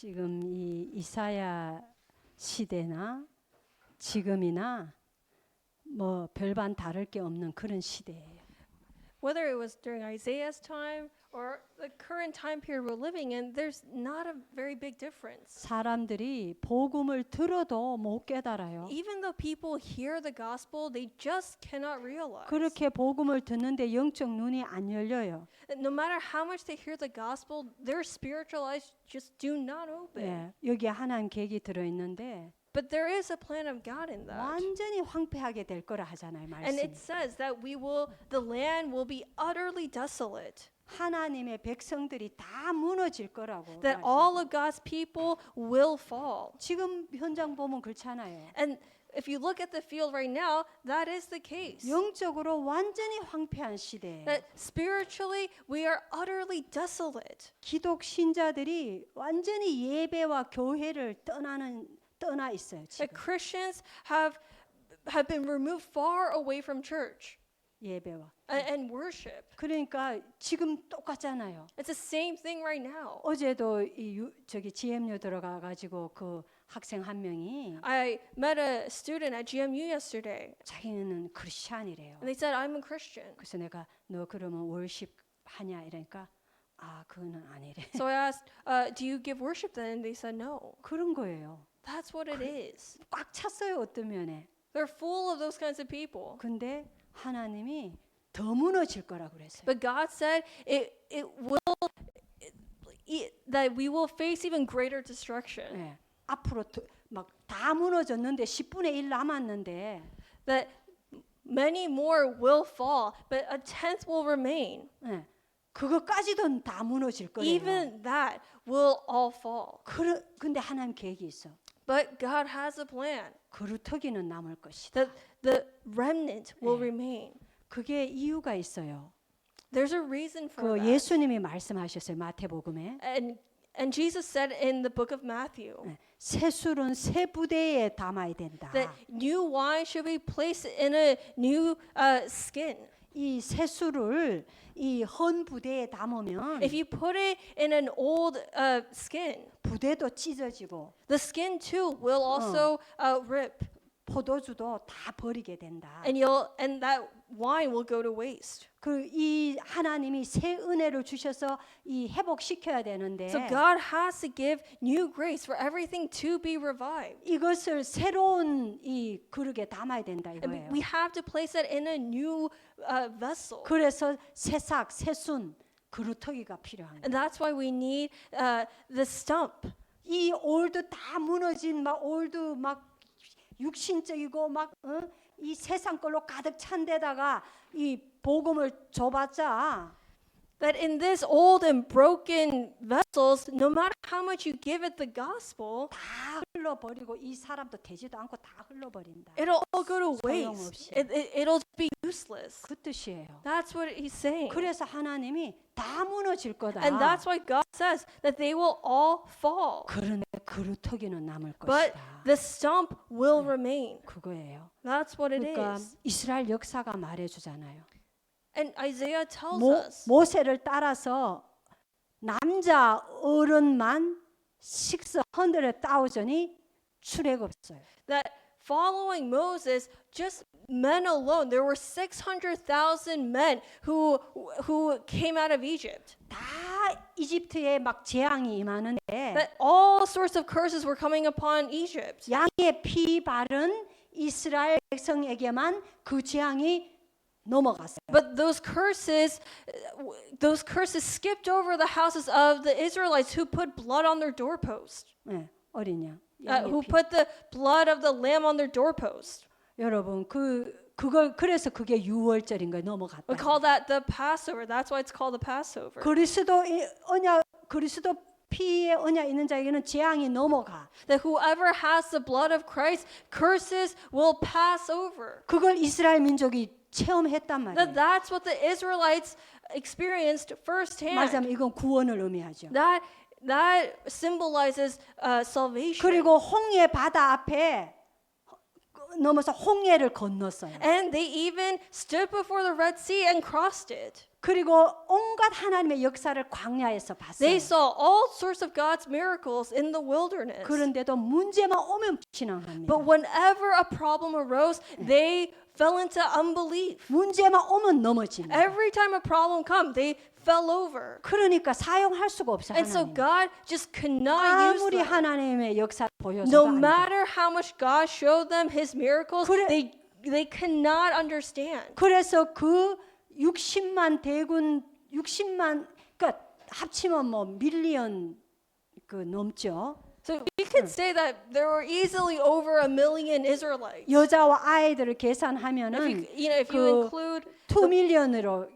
지금 이 이사야 시대나 지금이나 뭐 별반 다를 게 없는 그런 시대예요. Whether it was during Isaiah's time or the current time period we're living in, there's not a very big difference. 사람들이 복음을 들어도 못 깨달아요. Even though people hear the gospel, they just cannot realize. 그렇게 복음을 듣는데 영적 눈이 안 열려요. No matter how much they hear the gospel, their spiritual eyes just do not open. 예, 여기에 하나님 계획이 들어 있는데 But there is a plan of God in that. 완전히 황폐하게 될 거라 하잖아요, And it 말씀이. says that the land will be utterly desolate. 하나님의 백성들이 다 무너질 거라고. That 말씀해요. all of God's people will fall. 지금 현장 보면 그렇잖아요. And if you look at the field right now, that is the case. 영적으로 완전히 황폐한 시대예요. That spiritually we are utterly desolate. 기독 신자들이 완전히 예배와 교회를 떠나 있어요. 지금. That Christians have been removed far away from church 예배와. and worship. 그러니까 지금 똑같잖아요. It's the same thing right now. 어제도 저기 GMU 들어가 가지고 그 학생 한 명이 I met a student at GMU yesterday, 자기는 크리스찬이래요. and they said, I'm a Christian. 그래서 내가 너 그러면 월십 하냐 이러니까 아 그거는 아니래. So I asked, do you give worship then? And they said, no. 그런 거예요. That's what it is. 꽉 찼어요 어떤 면에. They're full of those kinds of people. 근데 하나님이 더 무너질 거라고 그랬어요. But God said that we will face even greater destruction. 예. 앞으로 막 다 무너졌는데 10분의 1 남았는데 That many more will fall, but a tenth will remain. 예. 그거까지도 다 무너질 거예요. Even that will all fall. 근데 하나님 계획이 있어. But God has a plan. 그루터기는 남을 것이다. That the remnant will remain. 그게 이유가 있어요. There's a reason for 그 that. 예수님이 말씀하셨어요. 마태복음에. And Jesus said in the book of Matthew 예. 새 술은 새 부대에 담아야 된다. that new wine should be placed in a new skin. 이 새 술을 이 헌 부대에 담으면 If you put it in an old skin, 부대도 찢어지고 the skin too will also rip, 포도주도 다 버리게 된다. and that wine will go to waste. 그 이 하나님이 새 은혜를 주셔서 이 회복시켜야 되는데 So God has to give new grace for everything to be revived. 이것을 새로운 이 그릇에 담아야 된다 And 이거예요. we have to place it in a new vessel. 그래서 새싹, 새순 그루터기가 필요한 거예요. And that's why we need the stump. 이 올드 다 무너진 막 올드 막 육신적이고 막 이 세상 걸로 가득 찬 데다가 이 복음을 줘봤자 That in this old and broken vessels, no matter how much you give it the gospel, 다 흘러버리고 이 사람도 되지도 않고 다 흘러버린다. it'll all go to 소용없이. waste. It'll be useless. 그 뜻이에요. That's what he's saying. 그래서 하나님이 다 무너질 거다. And that's why God says that they will all fall. 그런데 그루터기는 남을 But 것이다. the stump will remain. 그거예요. That's what it 그러니까 is. 이스라엘 역사가 말해주잖아요. And Isaiah tells us 모세를 따라서 남자 어른만 600,000이 출애굽했어요. that following Moses, just men alone, there were 600,000 men who came out of Egypt. 다 이집트에 막 재앙이 임하는데 That all sorts of curses were coming upon Egypt. 양의 피 바른 이스라엘 백성에게만 그 재앙이 넘어갔어요. But those curses skipped over the houses of the Israelites who put blood on their doorpost. 네, 어린 양. Who 양의 피. put the blood of the lamb on their doorpost. 여러분 그걸 그래서 그게 유월절인 거예요. 넘어갔다. We call that the Passover. That's why it's called the Passover. 그리스도 피에 언약 있는 자에게는 재앙이 넘어가. That whoever has the blood of Christ, curses will pass over. 그걸 이스라엘 민족이 체험했단 말이에요. That's what the Israelites experienced firsthand. 말하자면 이건 구원을 의미하죠. That symbolizes salvation. 그리고 홍해 바다 앞에 넘어서 홍해를 건넜어요. And they even stood before the Red Sea and crossed it. 그리고 온갖 하나님의 역사를 광야에서 봤어요. They saw all sorts of God's miracles in the wilderness. 그런데도 문제만 오면 신앙합니다. But whenever a problem arose, they fell into unbelief. 문제만 오면 넘어집니다. Every time a problem came, they fell over. 그러니까 사용할 수가 없어요. And so 하나님. God just could not use 아무리 them. 하나님의 역사를 보여줘도 No 안 돼요. matter how much God showed them His miracles, 그래- they could not understand. 그래서 그 60만 대군 60만 그러니까 합치면 뭐 밀리언 그 넘죠. So we could say that there were easily over 1 million Israelites. 여자와 아이들을 If 계산하면은 if you 그 include 2밀리언으로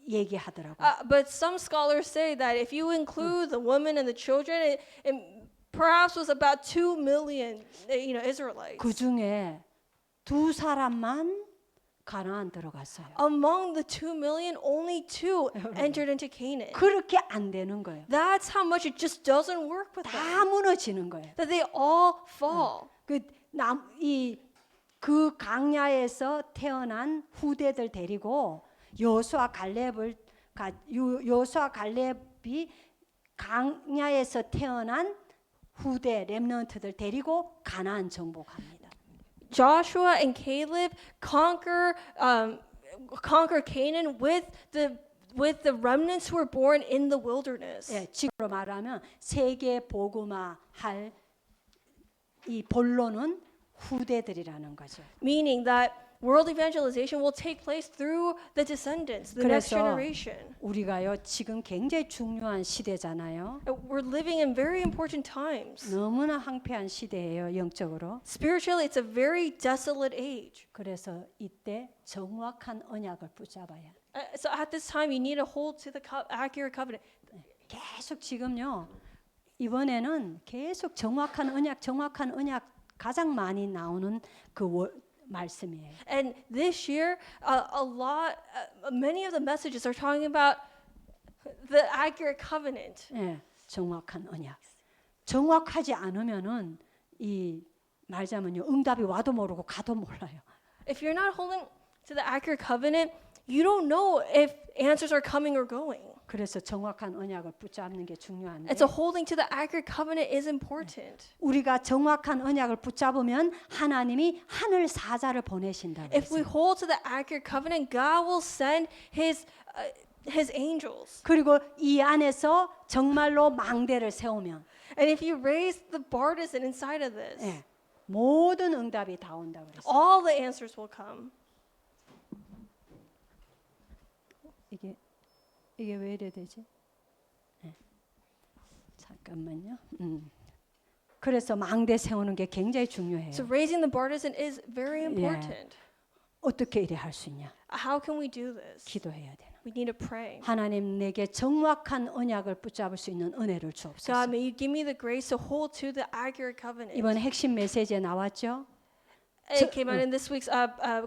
얘기하더라고요. but some scholars say that if you include the women and the children, it perhaps was about 2 million, Israelites. 그 중에 두 사람만 가나안 들어갔어요. Among the 2 million, only 2 entered into Canaan. 그렇게 안 되는 거예요. That's how much it just doesn't work with them. 다 무너지는 거예요. That they all fall. 그 강야에서 태어난 후대들 데리고 여호수아 갈렙이 강야에서 태어난 후대 렘넌트들 데리고 가나안 정복합니다. Joshua and Caleb conquer Canaan with the remnants who were born in the wilderness. 예, 지금으로 말하면 세계 복음화 할 이 본론은 후대들이라는 거죠. Meaning that world evangelization will take place through the descendants, the next 그래서 generation. 우리가요 지금 굉장히 중요한 시대잖아요. We're living in very important times. 너무나 황폐한 시대예요 영적으로. Spiritually, it's a very desolate age. 그래서 이때 정확한 언약을 붙잡아야. So at this time, you need to hold to the accurate covenant. 계속 지금요 이번에는 계속 정확한 언약 가장 많이 나오는 그 말씀이에요. And this year, many of the messages are talking about the accurate covenant. 예, 정확한 언약. 정확하지 않으면은 이 말자면요 응답이 와도 모르고 가도 몰라요. If you're not holding to the accurate covenant, you don't know if answers are coming or going. 그래서 정확한 언약을 붙잡는 게 중요한데 And so holding to the accurate covenant is important. 우리가 정확한 언약을 붙잡으면 하나님이 하늘 사자를 보내신다고 If we 했어요. hold to the accurate covenant, God will send His angels. 그리고 이 안에서 정말로 망대를 세우면 And if you raise the partisan inside of this, 예, 모든 응답이 다 온다고 그랬어요. all the answers will come. 이게 왜 이래 되지? 네. 잠깐만요. 그래서 망대 세우는 게 굉장히 중요해요. So raising the partisan is very important. 어떻게 이래 할 수 있냐? How can we do this? 기도해야 되는. We need to pray. 하나님 내게 정확한 언약을 붙잡을 수 있는 은혜를 God, 주옵소서. may you give me the grace to hold to the accurate covenant. 이번 핵심 메시지에 나왔죠? It came out in this week's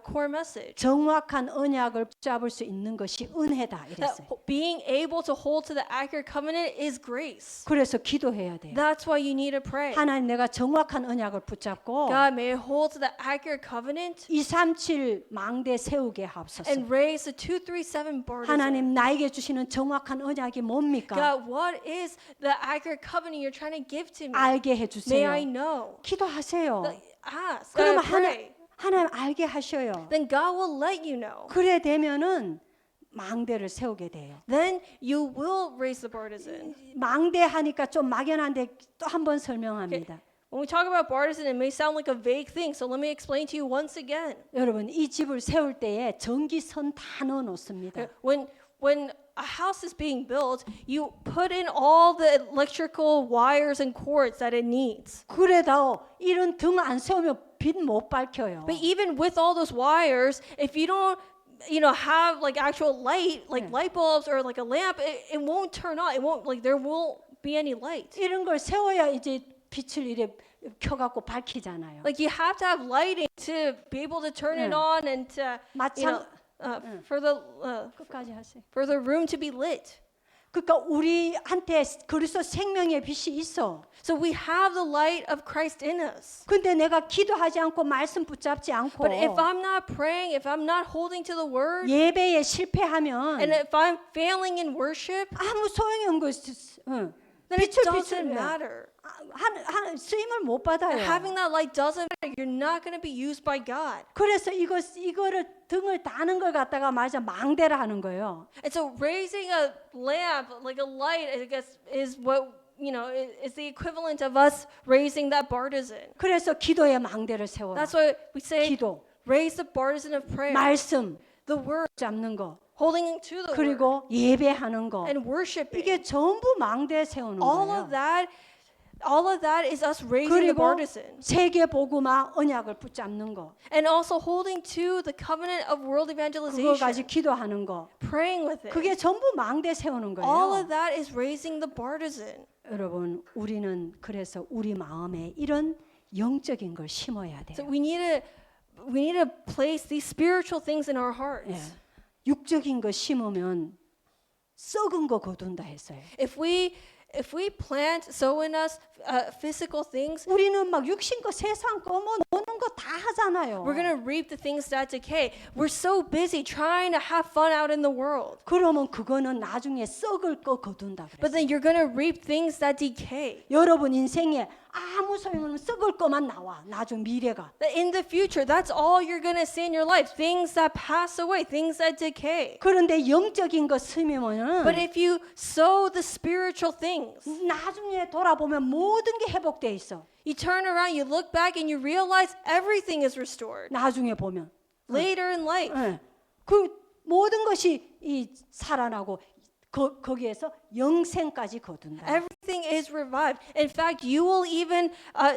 core message. 정확한 언약을 붙잡을 수 있는 것이 은혜다 That 이랬어요. being able to hold to the accurate covenant is grace. 그래서 기도해야 돼요. That's why you need to pray. 하나님 내가 정확한 언약을 붙잡고 God, may I hold to the accurate covenant 237 망대 세우게 하옵소서. and raise the 237 partisan. 하나님 나에게 주시는 정확한 언약이 뭡니까? God, what is the accurate covenant you're trying to give to me? 알게 May 해주세요. I know? 기도하세요. Ask. 그러면 Pray. 하나님 알게 하셔요. Then God will let you know. 그래 되면은 망대를 세우게 돼요. Then you will raise the partisan. 망대 하니까 좀 막연한데 또 한 번 설명합니다. When we talk about partisan, it may sound like a vague thing. So let me explain to you once again. 여러분 이 집을 세울 때에 전기선 다 넣어 놓습니다. When a house is being built, you put in all the electrical wires and cords that it needs. 그래도 이런 등 안 세우면 빛 못 밝혀요. But even with all those wires, if you don't have like actual light, like light bulbs or like a lamp, it won't turn on. It won't there won't be any light. 이런 걸 세워야 이제 빛을 이래 켜갖고 밝히잖아요. Like you have to have lighting to be able to turn it on and to 마찬 for the 끝까지 하세요. room to be lit. 그러니까 우리한테 그리스도 생명의 빛이 있어. So we have the light of Christ in us. 근데 내가 기도하지 않고 말씀 붙잡지 않고 But if I'm not praying, if I'm not holding to the word, 예배에 실패하면 and if I'm failing in worship, 아무 소용이 없는 거지. 응. then it 빛을 doesn't 비추면 matter. 쓰임을 못 받아요. Having that light doesn't matter. You're not going to be used by God. 그래서 이거를 등을 다는 걸 갖다가 말하자 망대라 하는 거예요. And so raising a lamp, like a light, I guess, is what, is the equivalent of us raising that bartizan. 그래서 기도의 망대를 세워라. That's why we say 기도, raise the bartizan of prayer. 말씀, The word, 잡는 거, holding to the word, 그리고 예배하는 거. and worshiping. 이게 전부 망대에 세우는 거예요. All of that is us raising the 그리고 bartizan. 세계 복음화 언약을 붙잡는 거. And also holding to the covenant of world 그거 evangelization. 가지고 기도하는 거. Praying with it. 그게 전부 망대 세우는 All 거예요. of that is raising the bartizan. 여러분, 우리는 그래서 우리 마음에 이런 영적인 걸 심어야 So 돼요. we need to place these spiritual things in our hearts. 예. 육적인 거 심으면 썩은 거 거둔다 했어요. If we plant, sow in us physical things, 우리는 막 육신 거, 세상 거, 뭐 노는 거 다 하잖아요. we're going to reap the things that decay. We're so busy trying to have fun out in the world. 그러면 그거는 나중에 썩을 거 거둔다 그랬어요. But then you're going to reap things that decay. 여러분 인생에 아무 소용없는 썩을 거만 나와. 나중 미래가. That in the future, that's all you're going to see in your life. Things that pass away, things that decay. 그런데 영적인 거 심으면은 But if you sow the spiritual things, 나중에 돌아보면 모든 게 회복돼 있어. you turn around, you look back, and you realize everything is restored. 나중에 보면. Later in life, 예. 그 모든 것이 살아나고 거기에서 영생까지 거둔다. everything is revived. In fact, you will even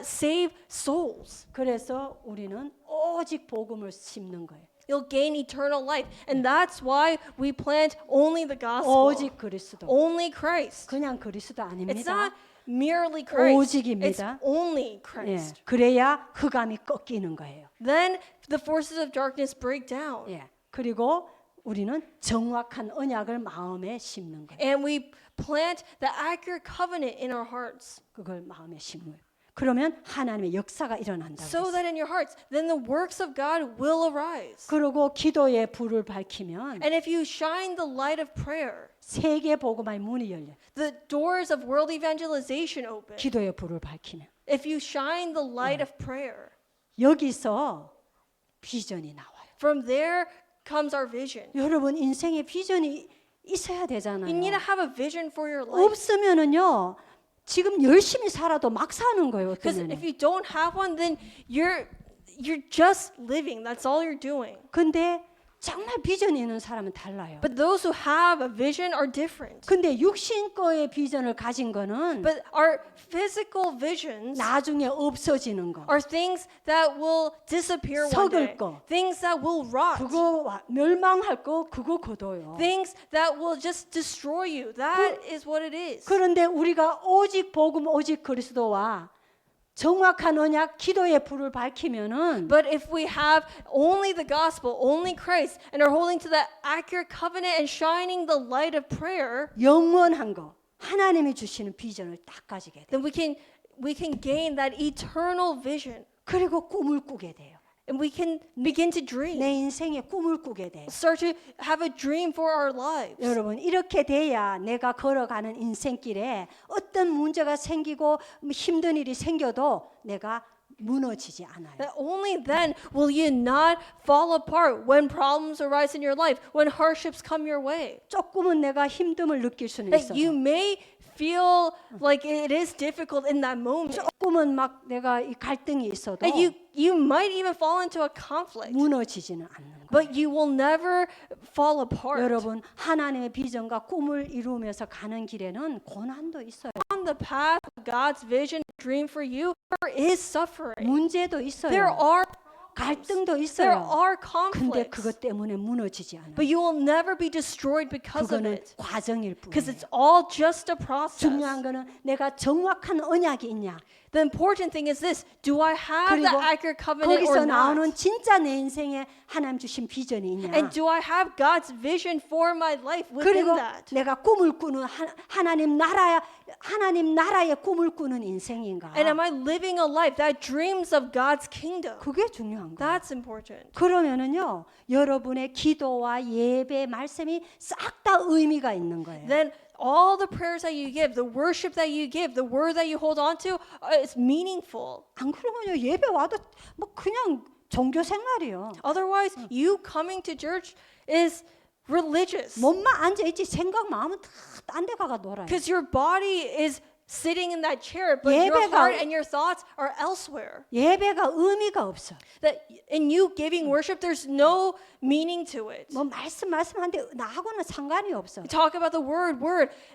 save souls. 그래서 우리는 오직 복음을 심는 거예요. You'll gain eternal life. And that's why we plant only the gospel. 오직 그리스도. Only Christ. 그냥 그리스도 It's 아닙니다. not merely Christ. 오직입니다. It's only 예. Christ. 그래야 흑암이 꺾이는 거예요. Then the forces of darkness break down. 예. 그리고 우리는 정확한 언약을 마음에 심는 거예요. And we plant the accurate covenant in our hearts. 그걸 마음에 심어요. 그러면 하나님의 역사가 일어난다고 So 했어요. that in your hearts, then the works of God will arise. 그리고 기도의 불을 밝히면 And if you shine the light of prayer, 세계 복음의 문이 열려. the doors of world evangelization open. 기도의 불을 밝히면 If you shine the light of prayer, 여기서 비전이 나와요. from there comes our vision. 여러분 인생에 비전이 있어야 되잖아요. You need to have a vision for your life. 없으면은요 지금 열심히 살아도 막 사는 거예요. Because 어떤 if 면에. you don't have one, then you're just living. That's all you're doing. 근데 정말 비전이 있는 사람은 달라요. But those who have a vision are different. 근데 육신 거의 비전을 가진 거는 But our physical visions 나중에 없어지는 거. are things that will disappear one day. 썩을 거. Things that will rot. 그거 멸망할 거 그거 거둬요. Things that will just destroy you. That is what it is. 그런데 우리가 오직 복음 오직 그리스도와 정확한 언약 기도의 불을 밝히면은 But if we have only the gospel, only Christ, and are holding to that accurate covenant and shining the light of prayer, 영원한 거 하나님이 주시는 비전을 딱 가지게 돼. then we can gain that eternal vision. 그리고 꿈을 꾸게 돼요. And we can begin to dream. 내 인생에 꿈을 꾸게 돼. Start to have a dream for our lives. 여러분 이렇게 돼야 내가 걸어가는 인생길에 어떤 문제가 생기고 힘든 일이 생겨도 내가 무너지지 않아요. That only then will you not fall apart when problems arise in your life, when hardships come your way. 조금은 내가 힘듦을 느낄 수는 있어. That you may feel like it is difficult in that moment. 조금은 막 내가 이 갈등이 있어도 And you might even fall into a conflict. 무너지지는 않는 거예요. But you will never fall apart. 여러분 하나님의 비전과 꿈을 이루면서 가는 길에는 고난도 있어요. On the path of God's vision, dream for you, there is suffering. 문제도 There 있어요. are 갈등도 There 있어요. are 근데 conflicts, 그것 때문에 무너지지 않아요. but you will never be destroyed because of 그거는 it. 과정일 Because 뿐이에요. it's all just a process. 중요한 거는 내가 정확한 언약이 있냐. The important thing is this: do I have the 그리고 accurate covenant 거기서 or 나오는 not? 진짜 내 인생에 하나님 주신 비전이 있냐. And do I have God's vision for my life within 그리고 that? 내가 꿈을 꾸는 하나님 나라의 꿈을 꾸는 인생인가. And am I living a life that dreams of God's kingdom? 그게 중요한 거예요. That's important. 그러면은요, 여러분의 기도와 예배, 말씀이 싹 다 의미가 있는 거예요. Then all the prayers that you give, the worship that you give, the word that you hold on to, it's meaningful. 안 그러면요, 예배 와도 뭐 그냥 종교 생활이요. Otherwise, you coming to church is religious. 몸만 앉아 있지 생각 마음은 다 딴 데 가가 놀아요. Because your body is sitting in that chair, but your 예배가- heart and your thoughts are elsewhere. 예배가 의미가 없어. That in you giving worship, there's no meaning to it. 뭐 말씀하는데 나하고는 상관이 없어. You talk about the word,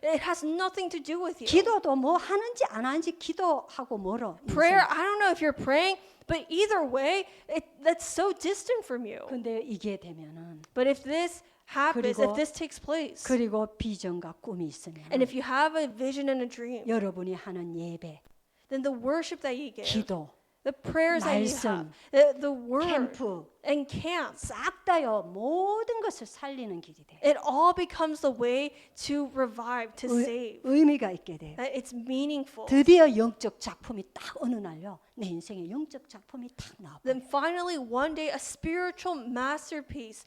it has nothing to do with you. 기도도 뭐 하는지 안 하는지 기도하고 멀어. Prayer, I don't know if you're praying, but either way, that's so distant from you. 근데 이게 되면은 But if this happens, 그리고- if this takes place, 그리고 비전과 꿈이 있으면 and if you have a vision and a dream, 여러분이 하는 예배, then the worship that you give, 기도, the prayers that you have, 말씀, the word, 캠프 and camps, 싹 다요 모든 것을 살리는 길이 돼. it all becomes the way to revive, to save. 의미가 있게 돼요. That it's meaningful. 드디어 영적 작품이 딱 어느 날요 내 인생에 영적 작품이 딱 나와. Then finally, one day, a spiritual masterpiece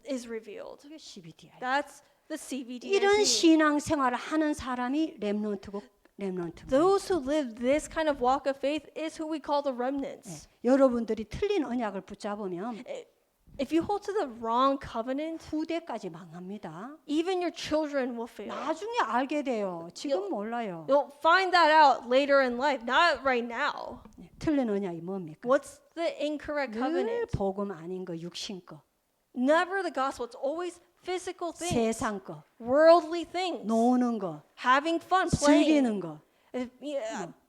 is revealed. 그게 CBD야. That's the CVD. 이런 신앙 생활을 하는 사람이 렘넌트고 렘넌트. Those who live this kind of walk of faith is who we call the remnants. 여러분들이 틀린 언약을 붙잡으면 If you hold to the wrong covenant, 후대까지 망합니다. even your children will fail. 나중에 알게 돼요. 지금 몰라요. You'll find that out later in life, not right now. 틀린 언약이 뭡니까? What's the incorrect 늘 covenant? 복음 아닌 거, 육신 거, Never the gospel. It's always physical things, 세상 거, worldly things, 노는 거, having fun, playing, 즐기는 거,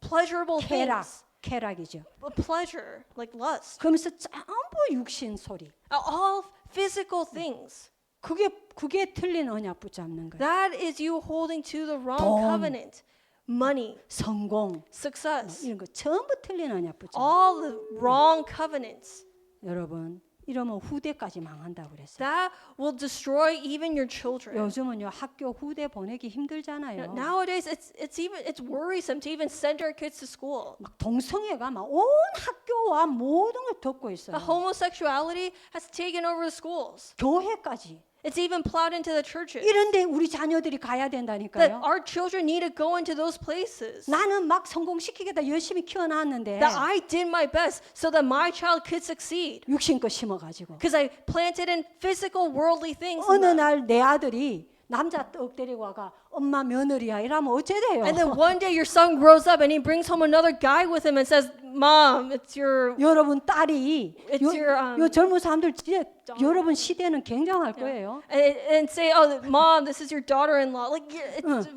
pleasurable 쾌락, things, 쾌락이죠. pleasure, like lust. 그러면서 전부 육신 소리. All physical things. 그게 틀린 언약 붙잡는 거예요. That is you holding to the wrong 돈. covenant. Money, 성공 success, 이런 거 전부 틀린 언약 붙잡는. all the wrong covenants. 여러분 이러면 후대까지 망한다고 그랬어요. That will destroy even your children. 요즘은요 학교 후대 보내기 힘들잖아요. Nowadays, it's worrisome to even send our kids to school. 막 동성애가 막 온 학교와 모든 걸 덮고 있어요. The homosexuality has taken over the schools. 교회까지. It's even plowed into the churches. 이런데 우리 자녀들이 가야 That 된다니까요. our children need to go into those places. 나는 막 성공시키겠다 열심히 키워놨는데 That I did my best so that my child could succeed. 육신 거 심어가지고 Because I planted in physical worldly things. in 어느 them. 날 내 아들이 남자 떡 데리고 와가 엄마 며느리야 이러면 어째 돼요? And then one day your son grows up and he brings home another guy with him and says, "Mom, it's your." 여러분 딸이 It's your, 요 젊은 사람들 진짜 여러분 시대는 굉장할 거예요. And say, "Oh, Mom, this is your daughter-in-law." Like it's,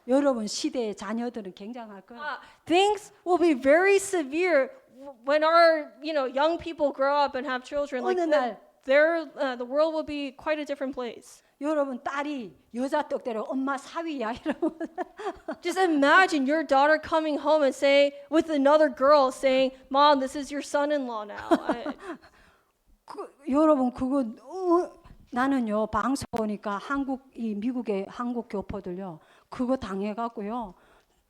여러분 시대의 자녀들은 굉장할 거예요. things will be very severe when our young people grow up and have children. Like 어느 날 the world will be quite a different place. 여러분 딸이 여자 떡 데리고 엄마 사위야 이러면 Just imagine your daughter coming home and saying with another girl saying, "Mom, this is your son-in-law now." 여러분 그거 나는요 방송 보니까 미국의 한국 교포들요 그거 당해갖고요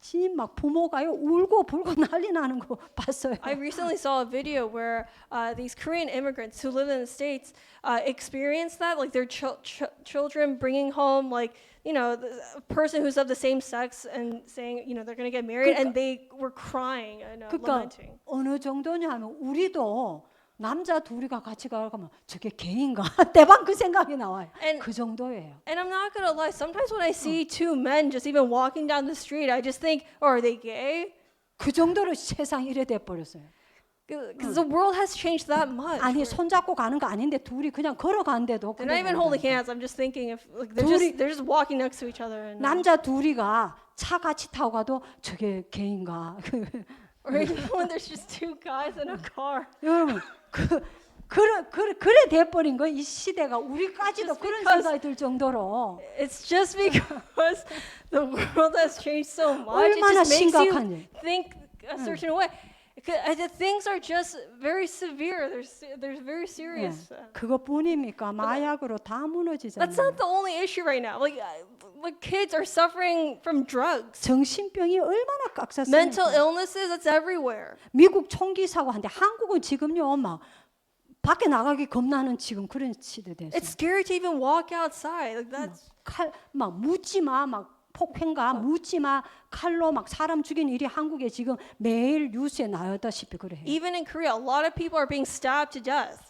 진 막 부모가요 울고 불고 난리 나는 거 봤어요. I recently saw a video where these Korean immigrants who live in the States experienced that, like their children bringing home a person who's of the same sex and saying, they're going to get married, and they were crying and 그러니까 lamenting. 어느 정도냐 하면 우리도 남자 둘이가 같이 가면 저게 개인가 대박 그 생각이 나와요. And- 그 정도예요. And I'm not gonna lie, sometimes when I see two men just even walking down the street, I just think, oh, are they gay? 그 정도로 세상이 이래 돼 버렸어요. Because the world has changed that much. 아니 손잡고 가는 거 아닌데 둘이 그냥 걸어가는데도 They're not even holding hands. I'm just thinking if they're just walking next to each other. And, 남자 둘이가 차 같이 타고 가도 저게 개인가 or even when there's just two guys in a car. 여러분 그래 돼버린 거 이 시대가 우리까지도 Just 그런 because- 생각이 들 정도로 It's just because the world has changed so much. It 얼마나 just makes you 심각한지. think a certain way. The things are just very severe. They're very serious. 그것뿐입니까? 마약으로 다 That's 무너지잖아요. not the only issue right now. Like kids are suffering from drugs, 정신병이 얼마나 mental 깎았습니까? illnesses. That's everywhere. 미국 총기 사고 한데 한국은 지금요 막 밖에 나가기 겁나는 지금 그런 시대 됐어요. It's scary to even walk outside. Like that's 칼막 묻지 마, 막 폭행가 묻지 마, 칼로 막 사람 죽인 일이 한국에 지금 매일 뉴스에 나오다시피 그래요. even in Korea, a lot of people are being stabbed to death.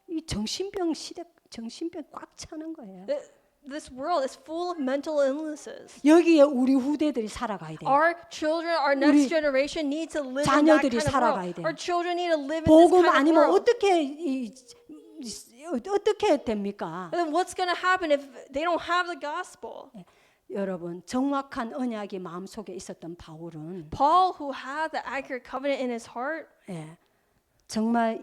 이 정신병 시대, 정신병 꽉 차는 거예요. This world is full of mental illnesses. 여기에 우리 후대들이 살아가야 돼요. Our children, our next 우리 generation need to live in that 자녀들이 kind of 살아가야 world. 돼요. Our children need to live in this 복음 kind of 아니면 world. 어떻게 됩니까? And then what's going to happen if they don't have the gospel? 여러분 정확한 언약이 마음속에 있었던 바울은 Paul, who had the accurate covenant in his heart, 예, 정말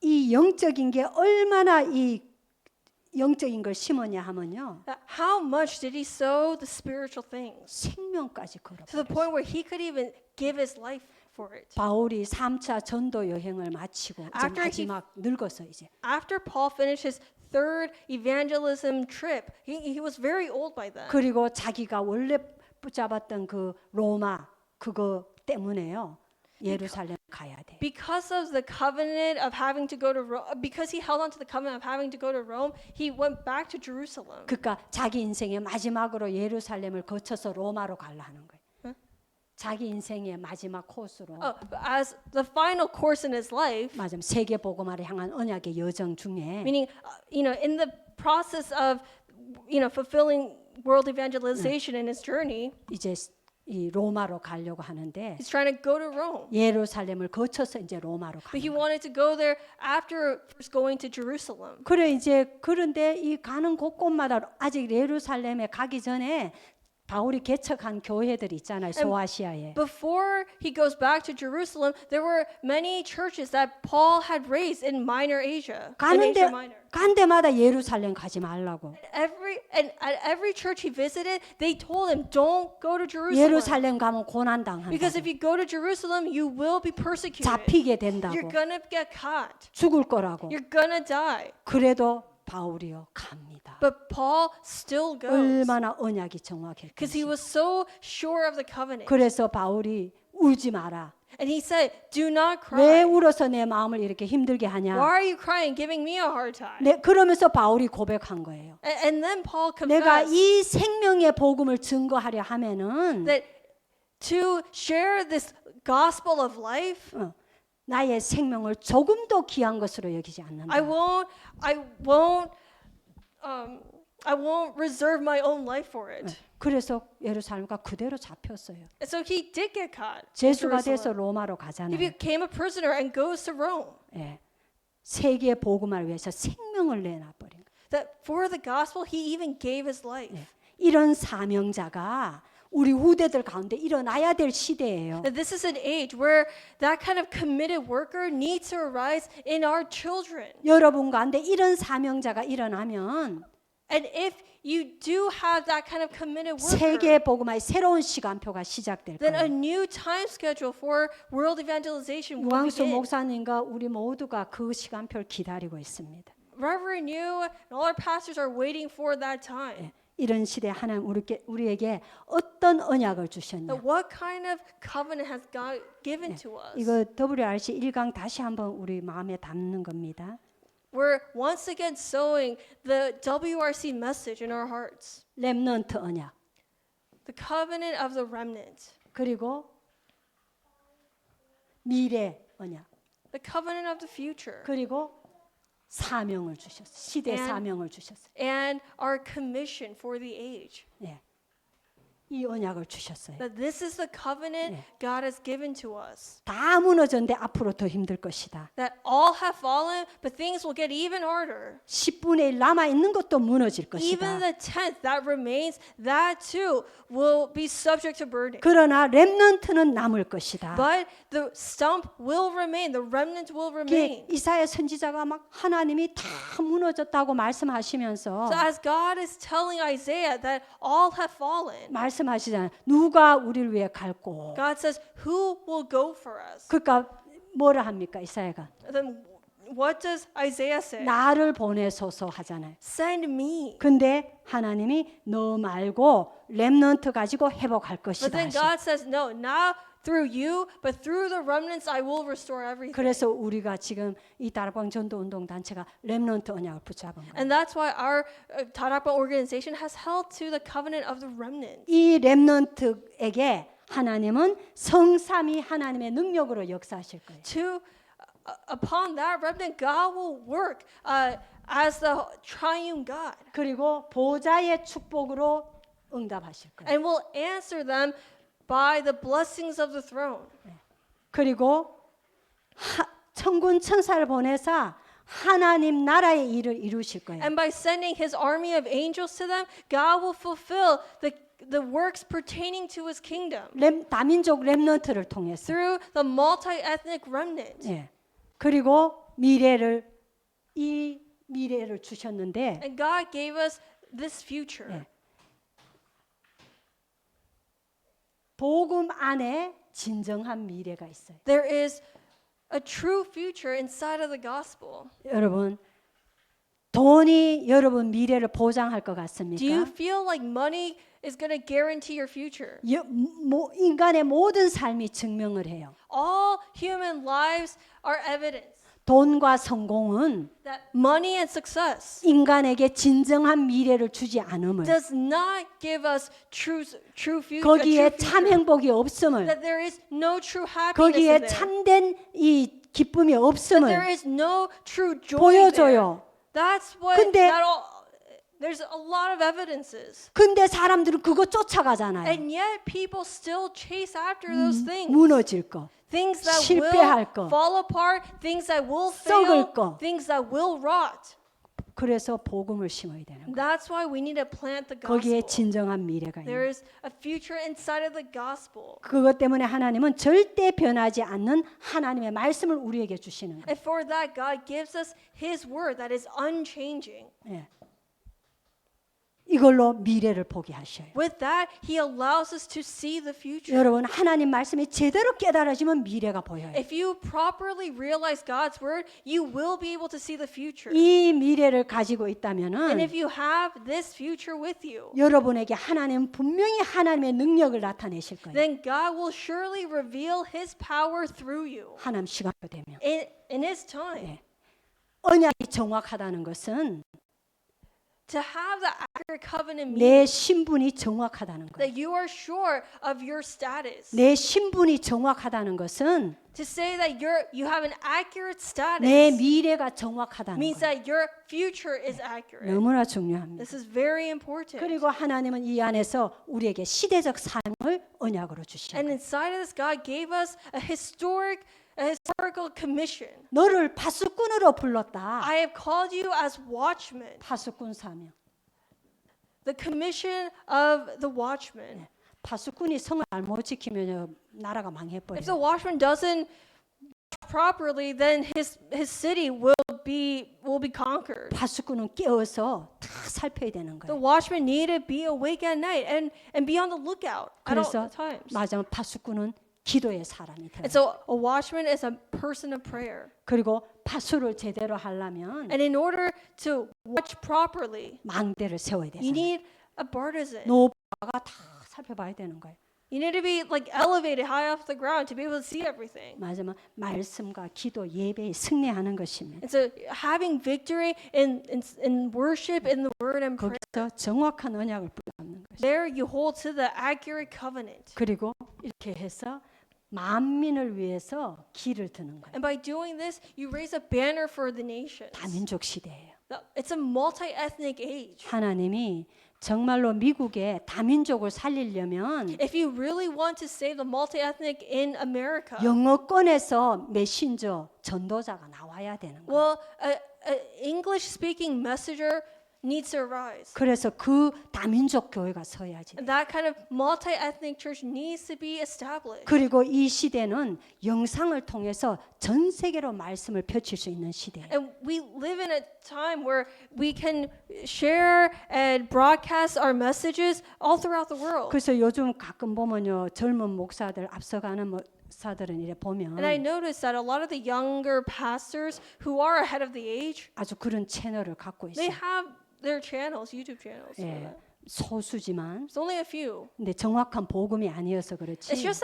이 영적인 게 얼마나 이 영적인 걸 심었냐 하면요 how much did he sow the spiritual things 생명까지 걸어. to the point where he could even give his life for it? 바울이 3차 전도 여행을 마치고 이제 After he- 마지막 늙어서 이제 After Paul finished his third evangelism trip, he was very old by then. 그리고 자기가 원래 붙잡았던 그 로마 그거 때문에요 예루살렘 가야 돼. Because of the covenant of having to go to Rome, because he held on to the covenant of having to go to Rome, he went back to Jerusalem. 그러니까 자기 인생의 마지막으로 예루살렘을 거쳐서 로마로 가려 하는 거예요. 자기 인생의 마지막 코스로 As the final course in his life, 맞아 세계 복음화를 향한 언약의 여정 중에 meaning, in the process of, fulfilling world evangelization in his journey, 이제 이 로마로 가려고 하는데 he's trying to go to Rome. 예루살렘을 거쳐서 이제 로마로 But he 가는 거예요. wanted to go there after first going to Jerusalem. 그래 이제 그런데 이 가는 곳곳마다 아직 예루살렘에 가기 전에 바울이 개척한 교회들이 있잖아요. 소아시아에. Before he goes back to Jerusalem, there were many churches that Paul had raised in Minor Asia, in Asia Minor. 간 데마다 예루살렘 가지 말라고. At every church he visited, they told him, "Don't go to Jerusalem, 예루살렘 가면 고난 당한다. because if you go to Jerusalem, you will be persecuted. 잡히게 된다고. You're gonna get caught. 죽을 거라고. You're gonna die." 그래도 바울이요 갑니다. But Paul still goes 얼마나 언약이 정확했던지. because he was so sure of the covenant. 그래서 바울이 울지 마라. And he said, "Do not 왜 cry. 울어서 내 마음을 이렇게 힘들게 Why 하냐? are you crying, giving me a hard time?" 그러면서 바울이 고백한 거예요. And then Paul 내가 confessed 이 생명의 복음을 증거하려 하면은 that to share this gospel of life, 나의 생명을 조금도 귀한 것으로 여기지 않는다. I won't reserve my own life for it. 그래서 예루살렘과 그대로 잡혔어요. And so he did get caught. in 제수가 돼서 Jerusalem. 로마로 He 가잖아요. became a prisoner and goes to Rome. 예. 세계 복음을 위해서 생명을 내놔버린 거예요. That for the gospel, he even gave his life. 이런 사명자가 우리 후대들 가운데 일어나야 될 시대예요. That this is an age where that kind of committed worker needs to arise in our children. 여러분 가운데 이런 사명자가 일어나면 And if you do have that kind of committed worker, 세계 복음화의 새로운 시간표가 시작될 then a 거예요. new time schedule for world evangelization will 유광수 begin. 목사님과 우리 모두가 그 시간표를 기다리고 있습니다. Reverend, you and all our pastors are waiting for that time. 이런 시대에 하나님 우리에게 어떤 언약을 주셨냐? That what kind of covenant has God given to us? 이거 WRC 1강 다시 한번 우리 마음에 담는 겁니다. We're once again sowing the WRC message in our hearts. 렘넌트 언약. The covenant of the remnant. 그리고 미래 언약. The covenant of the future. 그리고 사명을 주셨어요. 시대 And- 사명을 주셨어요. And our commission for the age. 예. 이 언약을 주셨어요. that this is the covenant God has given to us. 다 무너졌는데 앞으로 더 힘들 것이다. That all have fallen, but things will get even harder. 10분의 1 남아 있는 것도 무너질 Even 것이다. the tenth that remains, that too will be subject to burden. 그러나 렘넌트는 남을 것이다. But the stump will remain, the remnant will remain. 이사야 선지자가 막 하나님이 다 무너졌다고 말씀하시면서 So as God is telling Isaiah that all have fallen, 말씀하시잖아요. 누가 우리를 위해 갈고. God says, who will go for us? 그러니까 뭐라 합니까 이사야가? Then what does Isaiah say? 나를 보내소서 하잖아요. Send me. 근데 하나님이 너 말고 렘넌트 가지고 회복할 But 것이다. then God says, no, not through you, but through the remnants I will restore everything. 그래서 우리가 지금 이 다락방 전도 운동 단체가 렘넌트 언약을 붙잡은 거예요. And that's why our Tarakban organization has held to the covenant of the remnant. 이 렘넌트에게 하나님은 성삼위 하나님의 능력으로 역사하실 거예요. Upon that remnant, God will work as the triune God. 그리고 보좌의 축복으로 응답하실 거예요. And will answer them by the blessings of the throne. 그리고 천군 천사를 보내사 하나님 나라의 일을 이루실 거예요. And by sending his army of angels to them, God will fulfill the works pertaining to his kingdom 다민족 렘넌트를 통해서. through the multi-ethnic remnant. 예. 그리고 이 미래를 주셨는데 And God gave us this future. 예. 복음 안에 진정한 미래가 있어요. There is a true future inside of the gospel. 여러분, 돈이 여러분 미래를 보장할 것 Do you 같습니까? feel like money is going to guarantee your future? 인간의 모든 삶이 증명을 해요. All human lives are evidence 돈과 성공은 that money and success 인간에게 진정한 미래를 주지 않음을, does not give us true future. 거기에 참 행복이 없음을, That there is no true happiness 거기에 in there. 참된 이 기쁨이 That there 없음을 is no true joy there. 보여줘요. That's what 근데- that all. There's a lot of evidences. 근데 사람들은 그거 쫓아가잖아요. And yet people still chase after those things. 무너질 거, Things that 실패할 거, will fall apart, things that will 썩을 fail, 거. things that will rot. 그래서 복음을 심어야 되는 거예요. That's why we need to plant the 거기에 gospel. 진정한 미래가 있는 There 거예요. is a future inside of the gospel. 그것 때문에 하나님은 절대 변하지 않는 하나님의 말씀을 우리에게 주시는 거예요. And for that, God gives us His word that is unchanging. 예. 이걸로 미래를 보게 하셔요. With that, He allows us to see the future. 여러분, 하나님 말씀이 제대로 깨달아지면 미래가 보여요. If you properly realize God's word, you will be able to see the future. 이 미래를 가지고 And 있다면은 if you have this future with you, 여러분에게 하나님 분명히 하나님의 능력을 나타내실 거예요. then God will surely reveal His power through you 하나님 시간도 되면. in His time. 예. 언약이 정확하다는 것은 To have the accurate covenant means 내 신분이 정확하다는 거예요. that you are sure of your status. 내 신분이 정확하다는 것은 To say that you have an accurate 내 status 미래가 정확하다는 means 거예요. that your future is accurate. 너무나 중요합니다. This is very important. 그리고 하나님은 이 안에서 우리에게 시대적 삶을 언약으로 주시는 And 거예요. inside of this, God gave us a historical commission. 너를 파수꾼으로 불렀다. I have called you as watchmen. 파수꾼 사명. The commission of the watchman. 파수꾼이 성을 잘못 지키면 나라가 망해버려요. If the watchman doesn't properly, then his city will be conquered. 파수꾼은 깨어서 다 살펴야 되는 The 거예요. watchmen need to be awake at night and be on the lookout at all 그래서 times. 맞아, 파수꾼은 기도의 사람이 돼요. And so a watchman is a person of prayer. 그리고 파수를 제대로 하려면 And in order to watch properly, 망대를 세워야 you 되잖아요. need a partisan. 노바가 다 살펴봐야 되는 거예요. You need to be like elevated high off the ground to be able to see everything. 맞으면 말씀과 기도 예배에 승리하는 것입니다. And so having victory in worship, in the word and prayer, 거기서 정확한 언약을 붙잡는 것이죠. there you hold to the accurate covenant. 그리고 이렇게 해서 만민을 위해서 길을 드는 거예요. And by doing this, you raise a banner for the nations. 다민족 시대예요. It's a multi-ethnic age. 하나님이 정말로 미국의 다민족을 살리려면 If you really want to save the multi-ethnic in America, 영어권에서 메신저 전도자가 나와야 되는 거예요. well, a English-speaking messenger needs to arise. 그래서 그 다민족 교회가 서야지. And that kind of multi-ethnic church needs to be established. 그리고 이 시대는 영상을 통해서 전 세계로 말씀을 펼칠 수 있는 시대예요. And we live in a time where we can share and broadcast our messages all throughout the world. 그래서 요즘 가끔 보면요, 젊은 목사들 앞서가는 목사들은 이래 보면 And I noticed that a lot of the younger pastors who are ahead of the age, 아주 그런 채널을 갖고 they 있어요. have their channels, YouTube channels. for 예, that. 소수지만 It's only a few. 근데 정확한 복음이 아니어서 It's 그렇지 just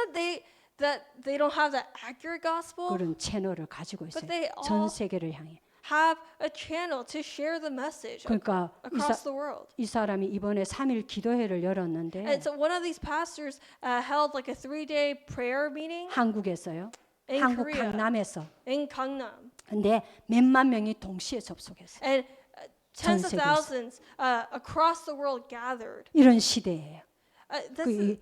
that they don't have the accurate gospel, 그런 채널을 가지고 있어요. but they 전 all 세계를 향해. have a channel to share the message 그러니까 across the world. 이 사람이 이번에 3일 기도회를 열었는데 And so one of these pastors held like a 3-day prayer meeting 한국에서요. in 한국 Korea, 강남에서. in Gangnam. 근데 몇만 명이 동시에 접속했어요. And tens of 세계에서. thousands across the world gathered. 이런 시대예요. That's,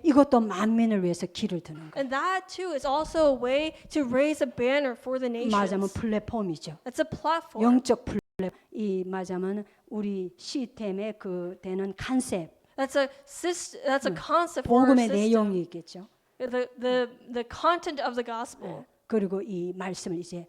이것도 만민을 위해서 길을 드는 거예요. and that too is also a way to raise a banner for the 말하자면 nations. 플랫폼이죠. It's a platform. 영적 플랫폼. 이 말하자면 우리 시스템의 그 되는 컨셉, That's a concept for our 복음의 system. 내용이 있겠죠. The content of the gospel. 예. 그리고 이 말씀을 이제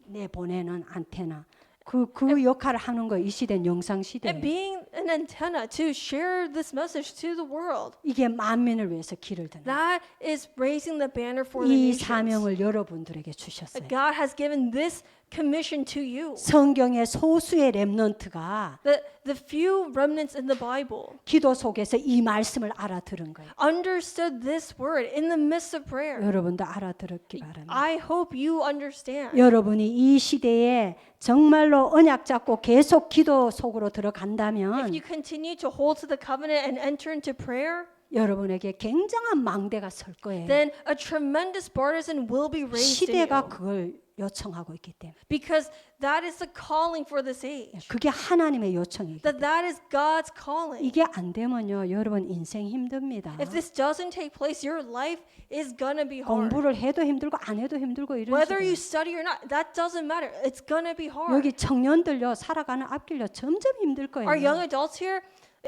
내보내는 안테나. 그 역할을 하는 거 이 시대는 영상 And 시대예요. being an antenna to share this message to the world. 이게 만민을 위해서 길을 드는. That is raising the banner for the 이 nations. 사명을 여러분들에게 주셨어요. God has given this commission to you. 성경의 소수의 렘넌트가 The few remnants in the Bible 기도 속에서 이 말씀을 알아들은 거예요. understood this word in the midst of prayer. 여러분도 알아들었기 바랍니다. I hope you understand. 여러분이 이 시대에 정말로 언약 잡고 계속 기도 속으로 If 들어간다면 you continue to hold to the covenant and enter into prayer, 여러분에게 굉장한 망대가 설 거예요. then a tremendous partisan will be raised in 시대가 you. 그걸 요청하고 있기 때문에 Because that is the calling for this age. 그게 하나님의 요청이에요. That is God's calling. 이게 안 되면요, 여러분 인생 힘듭니다. If this doesn't take place, your life is gonna be hard. 공부를 해도 힘들고 안 해도 힘들고 이런 Whether you 식으로. study or not, that doesn't matter. It's gonna be hard. 여기 청년들요 살아가는 앞길요 점점 힘들 거예요. Our young adults here,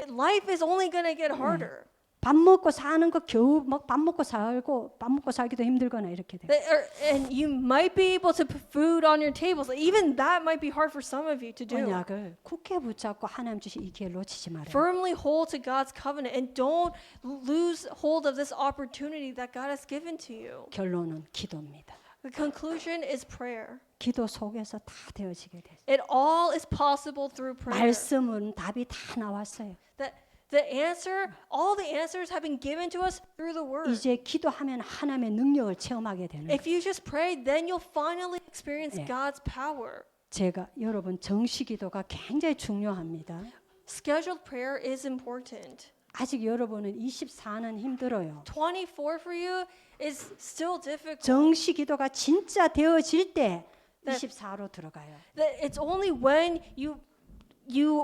life is only gonna get harder. 밥 먹고 사는 거 겨우 밥 먹고 살기도 힘들거나 이렇게 돼. And you might be able to put food on your tables. Even that might be hard for some of you to do. 언약을 굳게 붙잡고 하나님 주신 이 기회 놓치지 말아요. Firmly hold to God's covenant and don't lose hold of this opportunity that God has given to you. 결론은 기도입니다. The conclusion is prayer. 기도 속에서 다 되어지게 돼요. It all is possible through prayer. 말씀은 답이 다 나왔어요. The answer, all the answers have been given to us through the word. 이제 기도하면 하나님의 능력을 체험하게 되는 거예요. If you just pray, then you'll finally experience Yeah. God's power. 제가 여러분 정시 기도가 굉장히 중요합니다. Scheduled prayer is important. 아직 여러분은 24는 힘들어요. 24 for you is still difficult. 정시 기도가 진짜 되어질 때 24로 들어가요. That it's only when you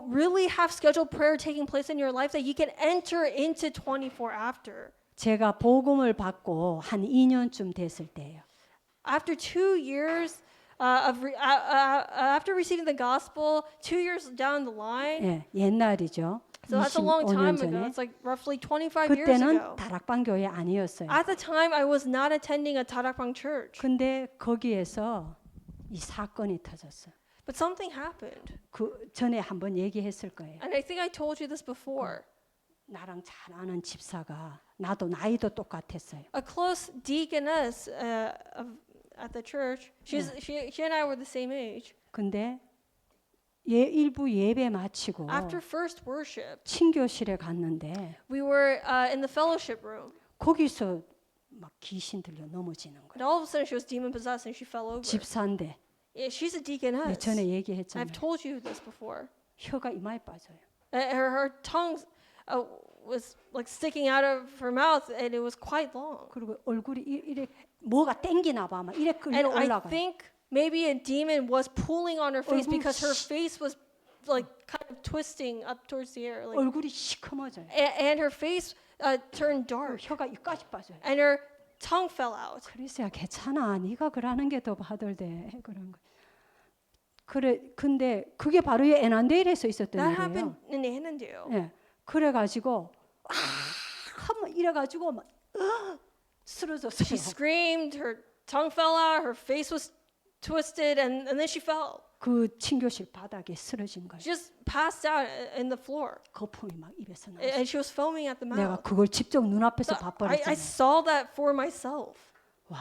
really have scheduled prayer taking place in your life that you can enter into 24 after. 제가 복음을 받고 한 2년쯤 됐을 때예요. After 2 years after receiving the gospel, 2 years down the line, 예, 옛날이죠. so that's a long 25년 time ago. 전에. It's like roughly 25 years 그때는 ago. 다락방 교회 아니었어요. At the time, I was not attending a Tarakbang church, 근데 거기에서 이 사건이 터졌어요. but something happened, 그 전에 한번 얘기했을 거예요. and I think I told you this before. 나랑 잘 아는 집사가 나도 나이도 똑같았어요. A close deaconess at the church, she and I were the same age. 근데 일부 예배 마치고 After first worship, 친교실에 갔는데 we were in the fellowship room, 거기서 막 귀신 들려 넘어지는 and 거예요. all of a sudden she was demon possessed and she fell over. 집사인데 Yeah, she's a 네, deaconess. 전에 얘기했잖아요. I've told you this before. 혀가 이마에 빠져요. Her tongue was like sticking out of her mouth, and it was quite long. 그리고 얼굴이 이래 뭐가 땡기나 봐. 막 이래 끌려 And I 올라가. think maybe a demon was pulling on her face 얼굴 because her 시- face was like kind of twisting up towards the air, like, 얼굴이 시커머져요. and her face turned dark, 혀가 이까지 빠져요. and her tongue fell out. 그래서야 괜찮아. 네가 그러는 게 더 바들대. 그런 거. 그래 근데 그게 바로 이 에난데일에서 있었던 That 일이에요. happened in Annandale. 예. 그래 가지고 한번 이래 가지고 막 쓰러졌어요. She screamed, her tongue fell out, her face was twisted, and then she fell. 그 친교실 바닥에 쓰러진 거예요. She just passed out in the floor, 거품이 막 입에서 나왔어요. and she was foaming at the 내가 mouth. 그걸 직접 눈앞에서 So I 봐버렸잖아요. saw that for myself. 와,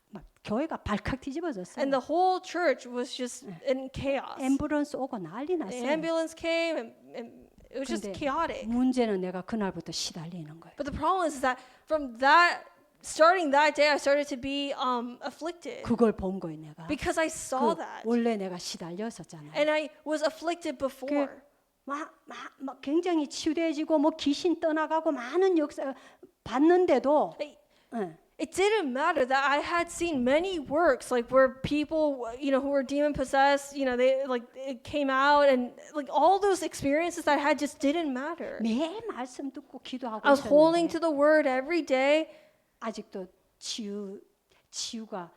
막 교회가 발칵 뒤집어졌어요. And the whole church was just in chaos. 앰뷸런스 오고 난리 The 났어요. ambulance came, and it was just 근데 chaotic. 문제는 내가 그날부터 시달리는 거예요. But the problem is that starting that day, I started to be afflicted 그걸 본 거예요, 내가. because I saw 그 that. 원래 내가 시달렸었잖아요. And I was afflicted before. 막 굉장히 치유돼지고 뭐 귀신 떠나가고 많은 역사 봤는데도 예, It didn't matter that I had seen many works, like where people, who were demon possessed, they like it came out, and like all those experiences that I had just didn't matter. 매일 말씀 듣고 기도하고 I was holding 있었는데 to the word every day, 아직도 치유가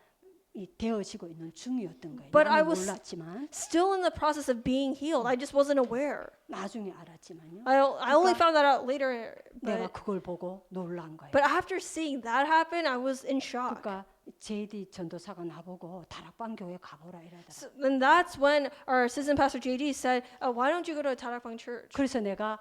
되어지고 있는 중이었던 거예요. But I 나는 was- 몰랐지만 still in the process of being healed. I just wasn't aware. 나중에 알았지만요. I only found that out later. 내가 그걸 보고 놀란 거예요. But after seeing that happen, I was in shock. 그러니까 JD 전도사가 나보고 다락방 교회 가보라 이러더라. So then that's when our assistant pastor JD said, "Why don't you go to a Tarakbang church?" 그래서 내가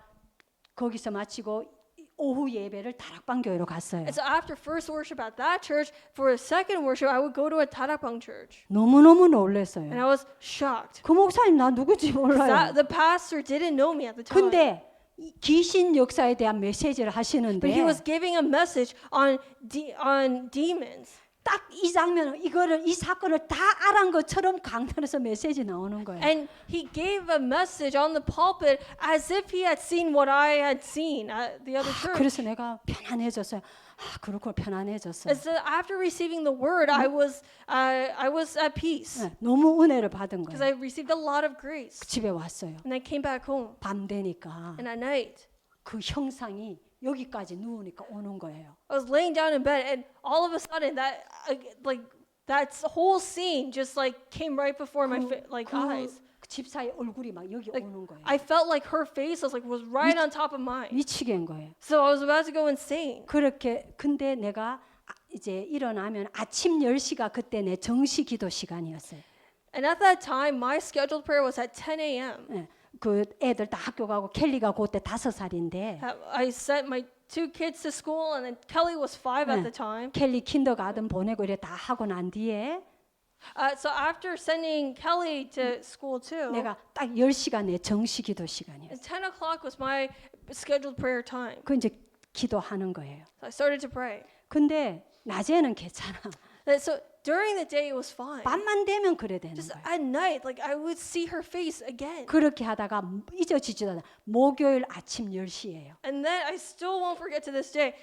거기서 마치고 오후 예배를 다락방 교회로 갔어요. And so after first worship at that church, for a second worship, I would go to a Tarakbang church. 너무너무 And 놀랐어요. I was shocked. 그 목사님 나 누구지 몰라요. The pastor didn't know me at the time. 근데 이 귀신 역사에 대한 메시지를 But 하시는데 he was giving a message on demons. 딱 이 장면 이 사건을 다 알은 것처럼 강단에서 메시지 나오는 거예요. And he gave a message on the pulpit as if he had seen what I had seen at the other church. 그래서 내가 편안해졌어요. 그렇고 편안해졌어요. And so after receiving the word, I was at peace 네, 너무 은혜를 받은 because 거예요. I received a lot of grace. 집에 왔어요. And I came back home, 밤 되니까 and at night 그 형상이 여기까지 누우니까 오는 거예요. I was laying down in bed, and all of a sudden that whole scene just like came right before my eyes. 그 집사의 얼굴이 막 여기 Like, 오는 거예요. I felt like her face was right on top of mine. 미치겠는 거예요. So I was about to go insane. 그렇게 근데 내가 이제 일어나면 아침 10시가 그때 내 정시 기도 시간이었어요. And at that time, my scheduled prayer was at 10 a.m. 예, 그 애들 다 학교 가고 켈리가 그때 5살인데 I sent my 2 kids to school, and then Kelly was 5 at 네. the time. 켈리 킨더가든 보내고 이래 다 하고 난 뒤에 So after sending Kelly to school too, 내가 딱 10시가 내 정시 기도 시간이었어요. and 10 o'clock was my scheduled prayer time. 그 이제 기도하는 거예요. So I started to pray. 근데 낮에는 괜찮아. And so during the day, it was fine. 밤만 되면 그래 되는 Just 거예요. at night, like I would see her face again. 그렇게 하다가 잊어지지도 않아. 목요일 아침 10시예요. And then I still won't forget to this day,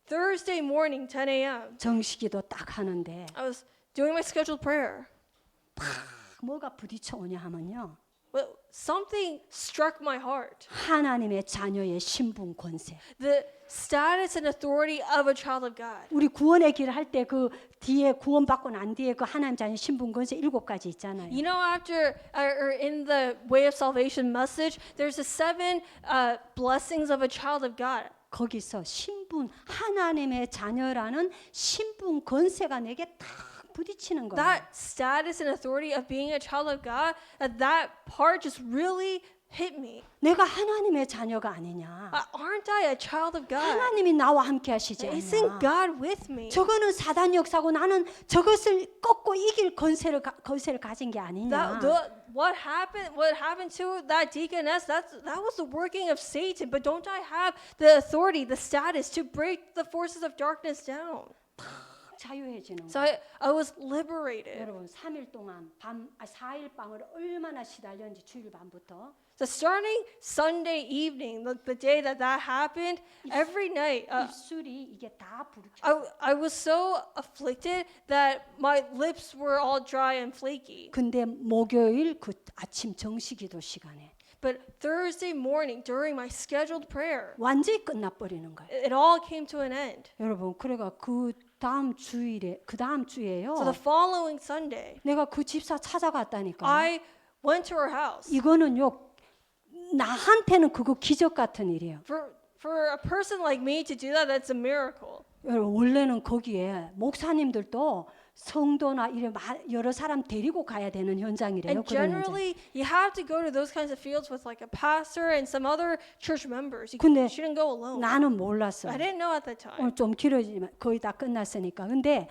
Thursday morning, 10 a.m., 정시기도 딱 하는데 I was doing my scheduled prayer. 뭐가 부딪혀 오냐 하면요. Well, something struck my heart. 하나님의 자녀의 신분 권세. The status and authority of a child of God. 우리 구원의 길을 할 때 그 뒤에 구원받고 난 뒤에 그 하나님 자녀 신분 권세 7가지 있잖아요. You know, after or in the way of salvation message, there's the 7 blessings of a child of God. 거기서 신분 하나님의 자녀라는 신분 권세가 내게 딱 부딪히는 거예요. That status and authority of being a child of God, that part just really hit me. 내가 하나님의 자녀가 아니냐. Aren't I a child of God? 하나님이 나와 함께 하시지 Isn't 않냐. God with me? 저거는 사단 역사고 나는 저것을 꺾고 이길 권세를 가진 게 아니냐. What happened to that deaconess? That was the working of Satan. But don't I have the authority, the status to break the forces of darkness down? 자유해지는 So 거예요. I was liberated. 여러분 3일 동안 4일 밤을 얼마나 시달렸는지 주일 밤부터 So starting Sunday evening, the day that happened, every night, 입술이 이게 다 부르켜. I was so afflicted that my lips were all dry and flaky. 근데 목요일 그 아침 정시기도 시간에 But Thursday morning, during my scheduled prayer, 완전히 끝나버리는 거예요. it all came to an end. 여러분 그래가 그 다음 주예요. So the following Sunday, 내가 그 집사 찾아갔다니까. I went to her house. 이거는요 나한테는 그거 기적 같은 일이에요. For a person like me to do that, that's a miracle. 여러분 원래는 거기에 목사님들도 성도나 이런 여러 사람 데리고 가야 되는 현장이래요. And 그런 현장. generally, you have to go to those kinds of fields with like a pastor and some other church members. You 근데 shouldn't go alone. 나는 몰랐어요. I didn't know at that time. 오늘 좀 길어지지만 거의 다 끝났으니까. 근데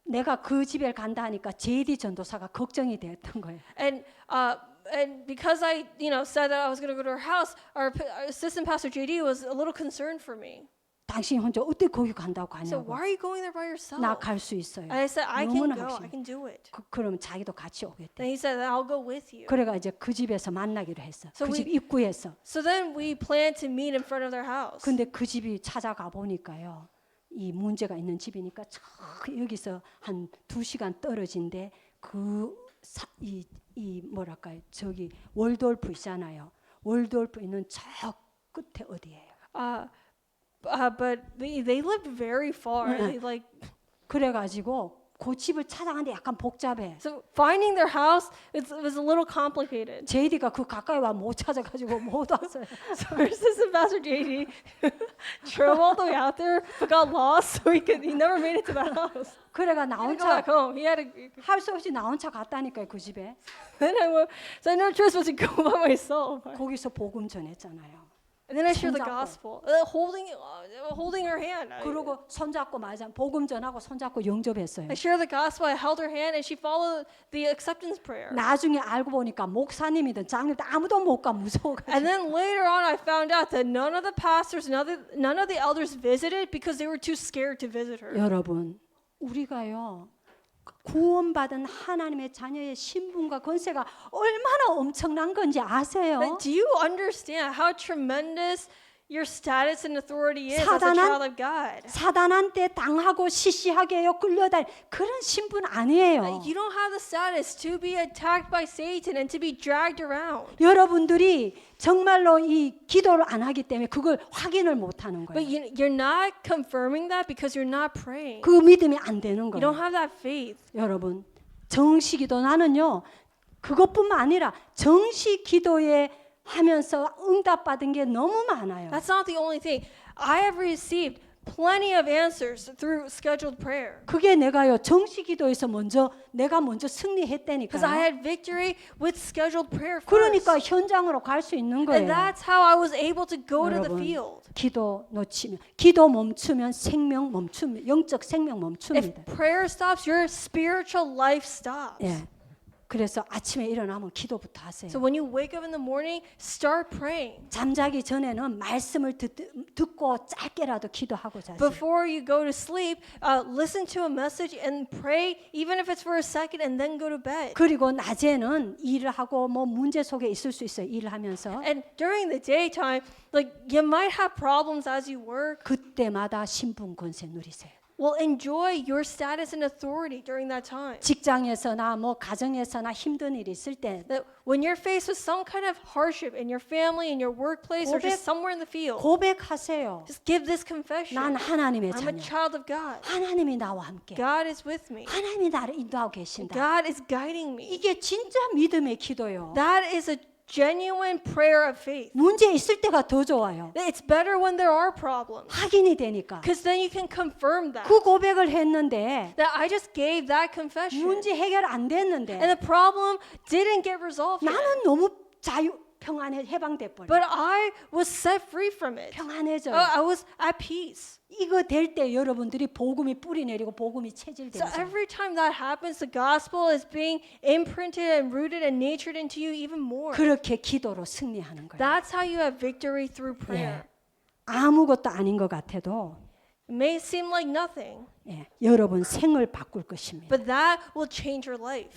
내가 그 집에 간다 하니까 제디 전도사가 걱정이 됐던 거예요. And because I, said that I was going to go to her house, our assistant pastor JD was a little concerned for me. 당신이 혼자 어떻게 거기 간다고 So 가냐고. why are you going there by yourself? 나 갈 수 있어요. And I said, I can 너무나 go. 확신해. I can do it. 그러면 자기도 같이 오겠대. Then he said, I'll go with you. 그래가 이제 그 집에서 만나기로 했어. So 그 집 we- 입구에서. So then we planned to meet in front of their house. 근데 그 집이 찾아가 보니까요. 이 문제가 있는 집이니까 저 여기서 한 2시간 떨어진데 이 뭐랄까요? 저기 월돌프 있잖아요. 월돌프 있는 저 끝에 어디예요? But they lived very far. They, like 그래 가지고 그 집을 찾아가는데 약간 복잡해. so finding their house it was a little complicated. 제이디가 그 가까이 와 못 찾아가지고 못 왔어요. So our assistant pastor JD drove all the way out there, but got lost, so he never made it to that house. 그래가 He 나 had to go back 혼자 home. He had to. 할 수 없이 나 혼자 갔다니까요 그 집에. Then I went, so I had no choice but to go by myself. 거기서 복음 전했잖아요. And then I shared the 손잡고. gospel, holding her hand. 그러고 손잡고 맞아 복음 전하고 손잡고 영접했어요. I shared the gospel. I held her hand, and she followed the acceptance prayer. 나중에 알고 보니까 목사님이든 장로든 아무도 못 가 무서워가지고. And then later on, I found out that none of the pastors, none of the elders visited because they were too scared to visit her. 여러분 우리가요 구원받은 하나님의 자녀의 신분과 권세가 얼마나 엄청난 건지 아세요? But do you understand how tremendous your status and authority is as a 사단한- child of God? 사단한테 당하고 시시하게요 끌려다닐 그런 신분 아니에요. You don't have the status to be attacked by Satan and to be dragged around. 여러분들이 정말로 이 기도를 안 하기 때문에 그걸 확인을 못 하는 But 거예요. you're not confirming that because you're not praying. 그 믿음이 안 되는 You don't 거예요. have that faith. 여러분 정시기도 나는요 그것뿐만 아니라 정시기도에 하면서 응답받은 게 너무 많아요. That's not the only thing. I have received plenty of answers through scheduled prayer. 그게 내가요 정시기도에서 내가 먼저 Because I 승리했다니까요. had victory with scheduled prayer first. 그러니까 현장으로 갈 수 있는 And 거예요. that's how I was able to go to the 여러분, field. 기도 놓치면 기도 멈추면 생명 멈춥니다. 영적 생명 If 멈춥니다. prayer stops, your spiritual life stops. 예. 그래서 아침에 일어나면 기도부터 하세요. So when you wake up in the morning, start praying. 잠자기 전에는 말씀을 듣고 짧게라도 기도하고 자세요. Before you go to sleep, listen to a message and pray, even if it's for a second, and then go to bed. 그리고 낮에는 일을 하고 뭐 문제 속에 있을 수 있어요. 일을 하면서 And during the daytime, like you might have problems as you work. 그때마다 신분 권세 누리세요. Well, enjoy your status and authority during that time. 직장에서나 뭐 가정에서나 힘든 일이 있을 때 That when you're faced with some kind of hardship in your family, in your workplace, or 고백- just somewhere in the field, 고백하세요. just give this confession. 난 하나님의 I'm a 자녀. child of God. 하나님이 나와 함께. God is with me. 하나님이 나를 인도하고 계신다. God is guiding me. 이게 진짜 믿음의 기도요. That is a genuine prayer of faith. 문제 있을 때가 더 좋아요. It's better when there are problems. 확인이 되니까. Because then you can confirm that. 그 고백을 했는데 That I just gave that confession. 문제 해결 안 And 됐는데 the problem didn't get resolved. yet. 나는 너무 평안해 해방돼 버려. But I was set free from it. 평안해져요. I was at peace. 이거 될 때 여러분들이 복음이 뿌리 내리고 복음이 So 체질되죠. every time that happens, the gospel is being imprinted and rooted and natured into you even more. 그렇게 기도로 승리하는 거예요. That's how you have victory through prayer. 예. 아무것도 아닌 것 같아도 It may seem like nothing, 예, 여러분 생을 바꿀 것입니다. but that will change your life.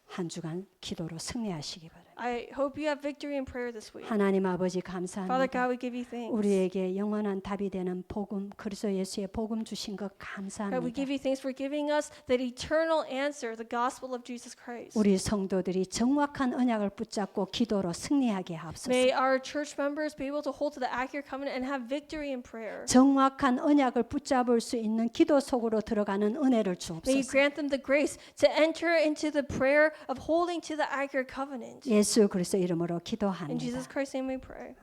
한 주간 기도로 승리하시기 바랍니다. I hope you have victory in prayer this week. 하나님 아버지 Father 감사합니다. God, we give you thanks. 우리에게 영원한 답이 되는 복음, 그리스도 예수의 복음 주신 것 God, we 감사합니다. give you thanks for giving us that eternal answer, the gospel of Jesus Christ. 우리 성도들이 정확한 언약을 붙잡고 기도로 승리하게 하옵소서. May our church members be able to hold to the accurate covenant and have victory in prayer. 정확한 언약을 붙잡을 수 있는 기도 속으로 들어가는 은혜를 May you 주옵소서. grant them the grace to enter into the prayer of holding to the accurate covenant. 예수 그리스도 이름으로 In 기도합니다. Jesus Christ's name we pray.